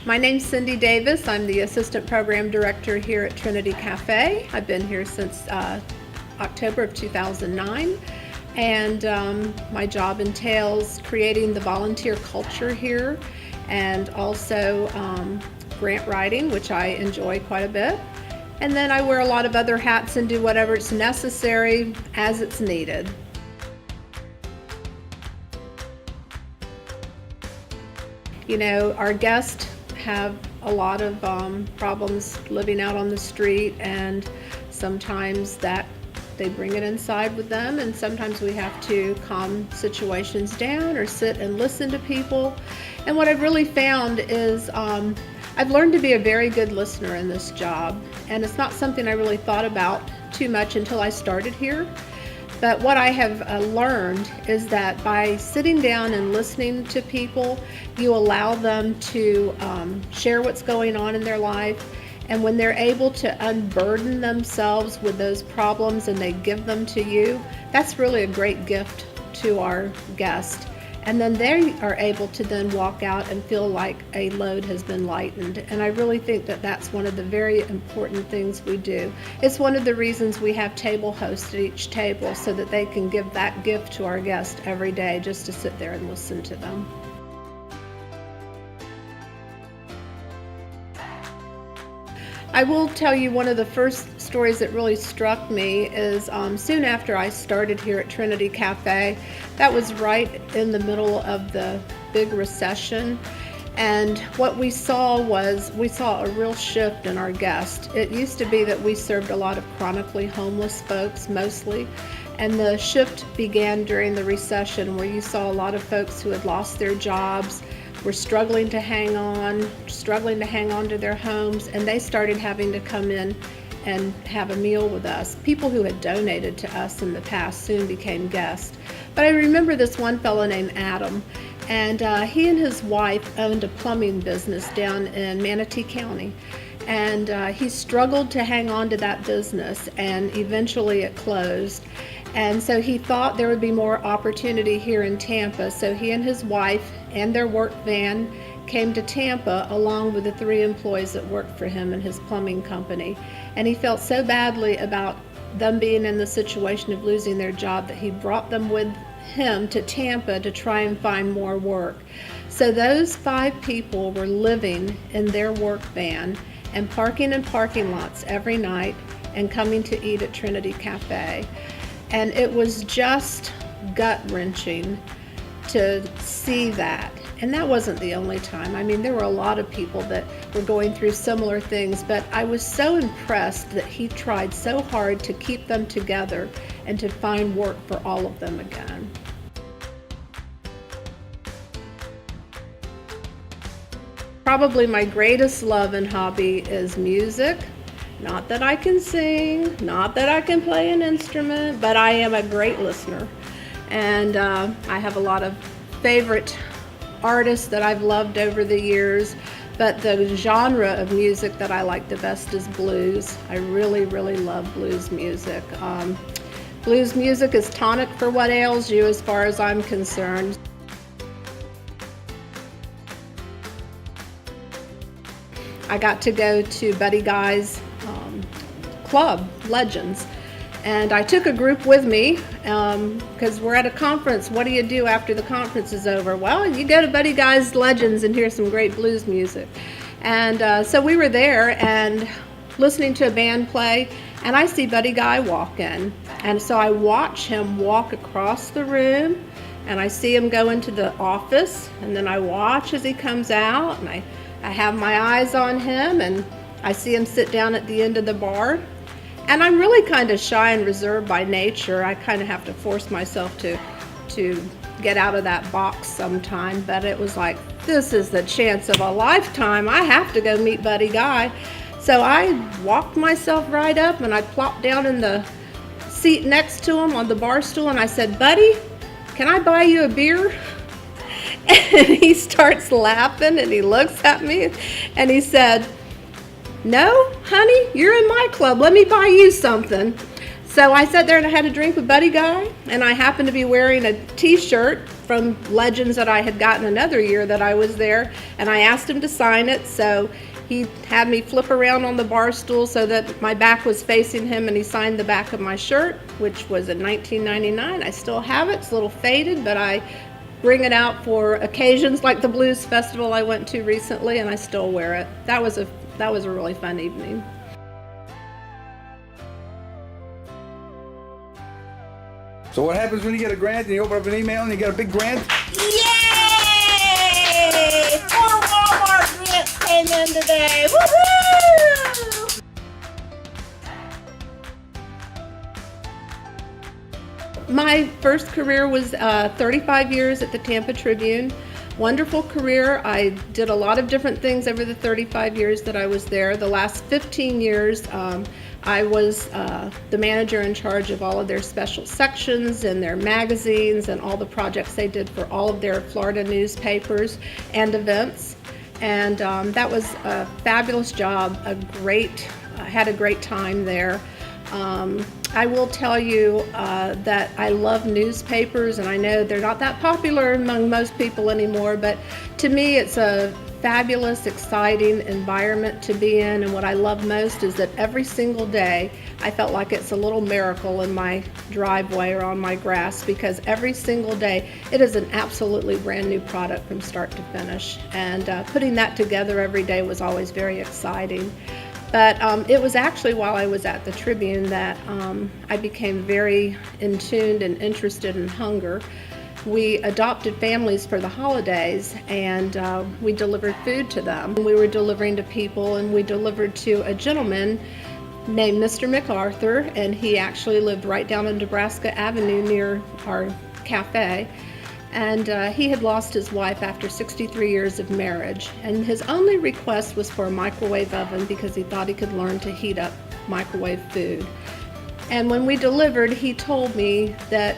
My name's Cindy Davis. I'm the Assistant Program Director here at Trinity Cafe. I've been here since October of 2009, and my job entails creating the volunteer culture here and also grant writing, which I enjoy quite a bit. And then I wear a lot of other hats and do whatever's necessary as it's needed. You know, our guests have a lot of problems living out on the street, and sometimes that they bring it inside with them, and sometimes we have to calm situations down or sit and listen to people. And what I've really found is I've learned to be a very good listener in this job, and it's not something I really thought about too much until I started here. But what I have learned is that by sitting down and listening to people, you allow them to share what's going on in their life. And when they're able to unburden themselves with those problems and they give them to you, that's really a great gift to our guest. And then they are able to then walk out and feel like a load has been lightened. And I really think that that's one of the very important things we do. It's one of the reasons we have table hosts at each table, so that they can give that gift to our guests every day, just to sit there and listen to them. I will tell you, one of the first stories that really struck me is soon after I started here at Trinity Cafe. That was right in the middle of the big recession. And what we saw a real shift in our guests. It used to be that we served a lot of chronically homeless folks mostly. And the shift began during the recession, where you saw a lot of folks who had lost their jobs, were struggling to hang on to their homes, and they started having to come in and have a meal with us. People who had donated to us in the past soon became guests. But I remember this one fellow named Adam, and he and his wife owned a plumbing business down in Manatee County. And he struggled to hang on to that business, and eventually it closed. And so he thought there would be more opportunity here in Tampa, so he and his wife and their work van came to Tampa along with the 3 employees that worked for him in his plumbing company. And he felt so badly about them being in the situation of losing their job that he brought them with him to Tampa to try and find more work. So those 5 people were living in their work van and parking in parking lots every night and coming to eat at Trinity Cafe. And it was just gut-wrenching to see that. And that wasn't the only time. I mean, there were a lot of people that were going through similar things, but I was so impressed that he tried so hard to keep them together and to find work for all of them again. Probably my greatest love and hobby is music. Not that I can sing, not that I can play an instrument, but I am a great listener. And I have a lot of favorite artists that I've loved over the years, but the genre of music that I like the best is blues. I really, really love blues music. Blues music is tonic for what ails you, as far as I'm concerned. I got to go to Buddy Guy's club, Legends, and I took a group with me because we're at a conference. What do you do after the conference is over? Well, you go to Buddy Guy's Legends and hear some great blues music. And so we were there and listening to a band play, and I see Buddy Guy walk in. And so I watch him walk across the room, and I see him go into the office, and then I watch as he comes out, and I have my eyes on him, and I see him sit down at the end of the bar. And I'm really kind of shy and reserved by nature. I kind of have to force myself to get out of that box sometime. But it was like, this is the chance of a lifetime. I have to go meet Buddy Guy. So I walked myself right up and I plopped down in the seat next to him on the bar stool, and I said, "Buddy, can I buy you a beer?" And he starts laughing and he looks at me and he said, "No, honey, you're in my club. Let me buy you something." So I sat there and I had a drink with Buddy Guy, and I happened to be wearing a t-shirt from Legends that I had gotten another year that I was there, and I asked him to sign it. So he had me flip around on the bar stool so that my back was facing him, and he signed the back of my shirt, which was in 1999. I still have it. It's a little faded, but I bring it out for occasions like the blues festival I went to recently, and I still wear it. That was a really fun evening. So what happens when you get a grant and you open up an email and you get a big grant? Yay! 4 Walmart grants came in today. Woohoo! My first career was 35 years at the Tampa Tribune. Wonderful career. I did a lot of different things over the 35 years that I was there. The last 15 years, I was the manager in charge of all of their special sections and their magazines and all the projects they did for all of their Florida newspapers and events. And that was a fabulous job. I had a great time there. I will tell you that I love newspapers, and I know they're not that popular among most people anymore, but to me it's a fabulous, exciting environment to be in, and what I love most is that every single day I felt like it's a little miracle in my driveway or on my grass, because every single day it is an absolutely brand new product from start to finish, and putting that together every day was always very exciting. But it was actually while I was at the Tribune that I became very in tune and interested in hunger. We adopted families for the holidays, and we delivered food to them. We were delivering to people, and we delivered to a gentleman named Mr. MacArthur, and he actually lived right down on Nebraska Avenue near our cafe. And he had lost his wife after 63 years of marriage, and his only request was for a microwave oven because he thought he could learn to heat up microwave food. And when we delivered, he told me that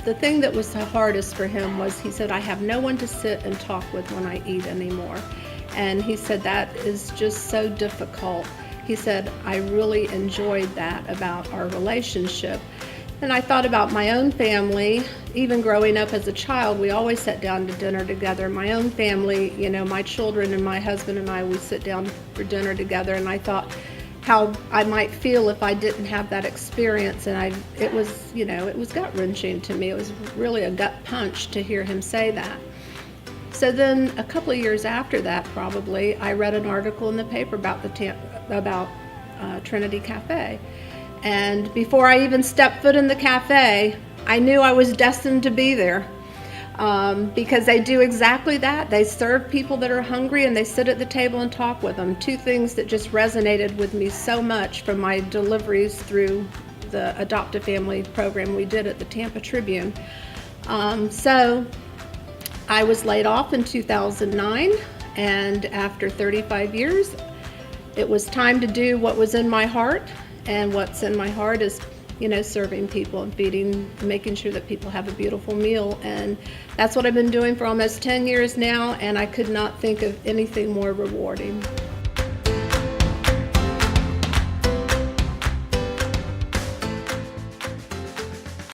the thing that was the hardest for him was, he said, I have no one to sit and talk with when I eat anymore. And he said, that is just so difficult. He said, I really enjoyed that about our relationship. And I thought about my own family. Even growing up as a child, we always sat down to dinner together. My own family, you know, my children and my husband and I, we sit down for dinner together, and I thought how I might feel if I didn't have that experience. And it was, you know, it was gut-wrenching to me. It was really a gut punch to hear him say that. So then a couple of years after that, probably, I read an article in the paper about Trinity Cafe. And before I even stepped foot in the cafe, I knew I was destined to be there, because they do exactly that. They serve people that are hungry, and they sit at the table and talk with them. Two things that just resonated with me so much from my deliveries through the Adopt a Family program we did at the Tampa Tribune. So I was laid off in 2009, and after 35 years, it was time to do what was in my heart. And what's in my heart is, you know, serving people and feeding, making sure that people have a beautiful meal. And that's what I've been doing for almost 10 years now, and I could not think of anything more rewarding.